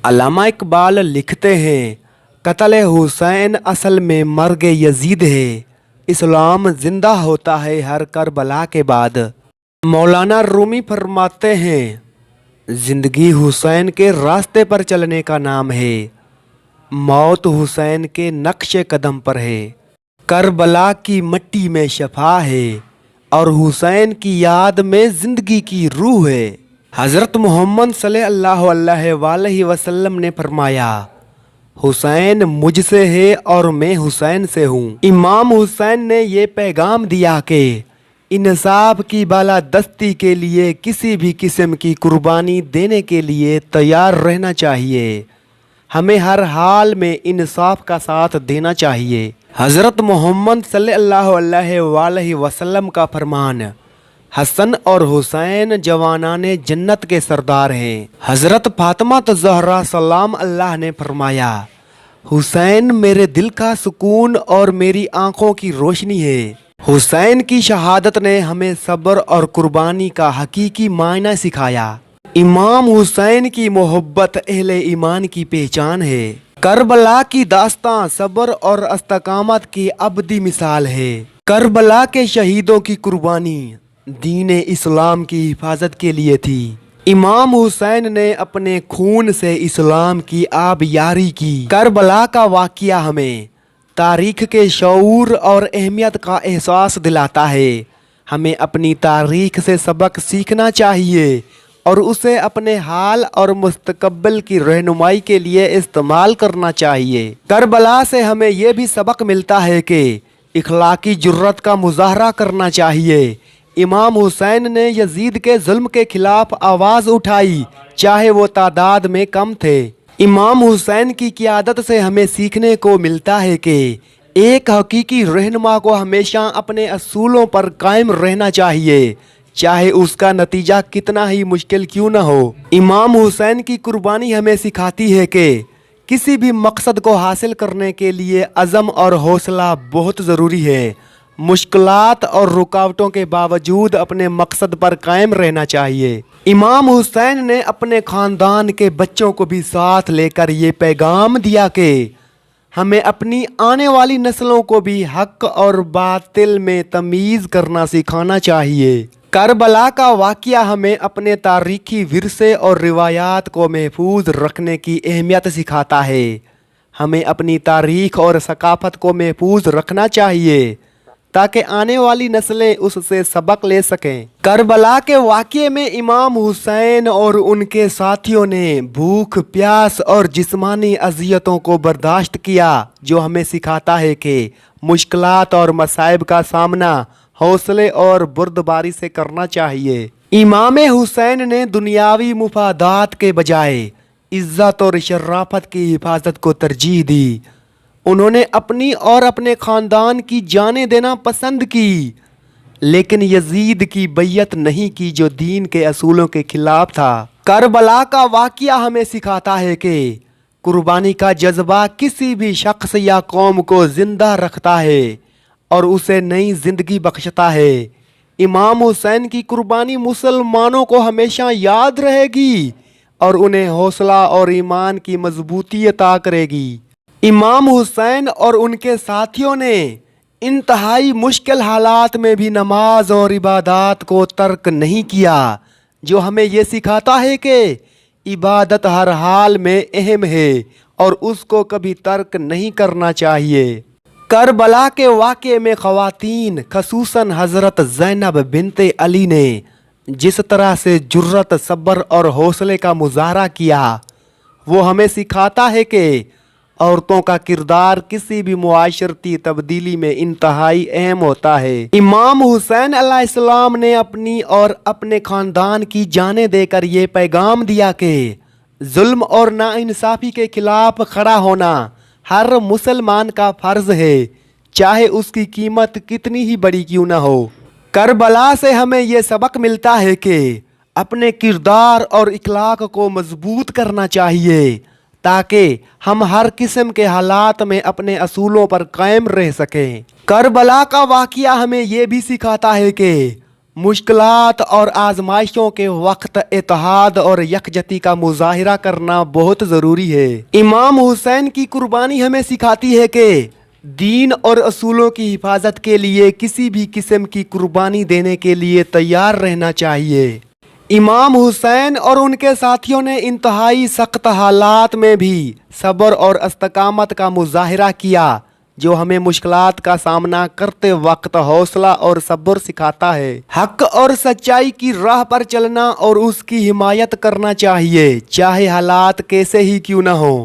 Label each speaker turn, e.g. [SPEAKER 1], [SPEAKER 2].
[SPEAKER 1] علامہ اقبال لکھتے ہیں قتل حسین اصل میں مرگ یزید ہے، اسلام زندہ ہوتا ہے ہر کربلا کے بعد۔ مولانا رومی فرماتے ہیں زندگی حسین کے راستے پر چلنے کا نام ہے، موت حسین کے نقش قدم پر ہے۔ کربلا کی مٹی میں شفا ہے اور حسین کی یاد میں زندگی کی روح ہے۔ حضرت محمد صلی اللہ علیہ وآلہ وسلم نے فرمایا حسین مجھ سے ہے اور میں حسین سے ہوں۔ امام حسین نے یہ پیغام دیا کہ انصاف کی بالادستی کے لیے کسی بھی قسم کی قربانی دینے کے لیے تیار رہنا چاہیے، ہمیں ہر حال میں انصاف کا ساتھ دینا چاہیے۔ حضرت محمد صلی اللہ علیہ وآلہ وسلم کا فرمان حسن اور حسین جوانان جنت کے سردار ہیں۔ حضرت فاطمہ زہرا سلام اللہ نے فرمایا حسین میرے دل کا سکون اور میری آنکھوں کی روشنی ہے۔ حسین کی شہادت نے ہمیں صبر اور قربانی کا حقیقی معنی سکھایا۔ امام حسین کی محبت اہل ایمان کی پہچان ہے۔ کربلا کی داستان صبر اور استقامت کی ابدی مثال ہے۔ کربلا کے شہیدوں کی قربانی دین اسلام کی حفاظت کے لیے تھی۔ امام حسین نے اپنے خون سے اسلام کی آبیاری کی۔ کربلا کا واقعہ ہمیں تاریخ کے شعور اور اہمیت کا احساس دلاتا ہے۔ ہمیں اپنی تاریخ سے سبق سیکھنا چاہیے اور اسے اپنے حال اور مستقبل کی رہنمائی کے لیے استعمال کرنا چاہیے۔ کربلا سے ہمیں یہ بھی سبق ملتا ہے کہ اخلاقی جرات کا مظاہرہ کرنا چاہیے۔ امام حسین نے یزید کے ظلم کے خلاف آواز اٹھائی، چاہے وہ تعداد میں کم تھے۔ امام حسین کی قیادت سے ہمیں سیکھنے کو ملتا ہے کہ ایک حقیقی رہنما کو ہمیشہ اپنے اصولوں پر قائم رہنا چاہیے، چاہے اس کا نتیجہ کتنا ہی مشکل کیوں نہ ہو۔ امام حسین کی قربانی ہمیں سکھاتی ہے کہ کسی بھی مقصد کو حاصل کرنے کے لیے عزم اور حوصلہ بہت ضروری ہے۔ مشکلات اور رکاوٹوں کے باوجود اپنے مقصد پر قائم رہنا چاہیے۔ امام حسین نے اپنے خاندان کے بچوں کو بھی ساتھ لے کر یہ پیغام دیا کہ ہمیں اپنی آنے والی نسلوں کو بھی حق اور باطل میں تمیز کرنا سکھانا چاہیے۔ کربلا کا واقعہ ہمیں اپنے تاریخی ورثے اور روایات کو محفوظ رکھنے کی اہمیت سکھاتا ہے۔ ہمیں اپنی تاریخ اور ثقافت کو محفوظ رکھنا چاہیے تاکہ آنے والی نسلیں اس سے سبق لے سکیں۔ کربلا کے واقعے میں امام حسین اور ان کے ساتھیوں نے بھوک، پیاس اور جسمانی اذیتوں کو برداشت کیا، جو ہمیں سکھاتا ہے کہ مشکلات اور مصائب کا سامنا حوصلے اور بردباری سے کرنا چاہیے۔ امام حسین نے دنیاوی مفادات کے بجائے عزت اور شرافت کی حفاظت کو ترجیح دی۔ انہوں نے اپنی اور اپنے خاندان کی جانیں دینا پسند کی، لیکن یزید کی بیعت نہیں کی جو دین کے اصولوں کے خلاف تھا۔ کربلا کا واقعہ ہمیں سکھاتا ہے کہ قربانی کا جذبہ کسی بھی شخص یا قوم کو زندہ رکھتا ہے اور اسے نئی زندگی بخشتا ہے۔ امام حسین کی قربانی مسلمانوں کو ہمیشہ یاد رہے گی اور انہیں حوصلہ اور ایمان کی مضبوطی عطا کرے گی۔ امام حسین اور ان کے ساتھیوں نے انتہائی مشکل حالات میں بھی نماز اور عبادات کو ترک نہیں کیا، جو ہمیں یہ سکھاتا ہے کہ عبادت ہر حال میں اہم ہے اور اس کو کبھی ترک نہیں کرنا چاہیے۔ کربلا کے واقعے میں خواتین، خصوصاً حضرت زینب بنت علی نے جس طرح سے جرات، صبر اور حوصلے کا مظاہرہ کیا، وہ ہمیں سکھاتا ہے کہ عورتوں کا کردار کسی بھی معاشرتی تبدیلی میں انتہائی اہم ہوتا ہے۔ امام حسین علیہ السلام نے اپنی اور اپنے خاندان کی جانیں دے کر یہ پیغام دیا کہ ظلم اور ناانصافی کے خلاف کھڑا ہونا ہر مسلمان کا فرض ہے، چاہے اس کی قیمت کتنی ہی بڑی کیوں نہ ہو۔ کربلا سے ہمیں یہ سبق ملتا ہے کہ اپنے کردار اور اخلاق کو مضبوط کرنا چاہیے تاکہ ہم ہر قسم کے حالات میں اپنے اصولوں پر قائم رہ سکیں۔ کربلا کا واقعہ ہمیں یہ بھی سکھاتا ہے کہ مشکلات اور آزمائشوں کے وقت اتحاد اور یکجہتی کا مظاہرہ کرنا بہت ضروری ہے۔ امام حسین کی قربانی ہمیں سکھاتی ہے کہ دین اور اصولوں کی حفاظت کے لیے کسی بھی قسم کی قربانی دینے کے لیے تیار رہنا چاہیے۔ امام حسین اور ان کے ساتھیوں نے انتہائی سخت حالات میں بھی صبر اور استقامت کا مظاہرہ کیا، جو ہمیں مشکلات کا سامنا کرتے وقت حوصلہ اور صبر سکھاتا ہے۔ حق اور سچائی کی راہ پر چلنا اور اس کی حمایت کرنا چاہیے، چاہے حالات کیسے ہی کیوں نہ ہوں۔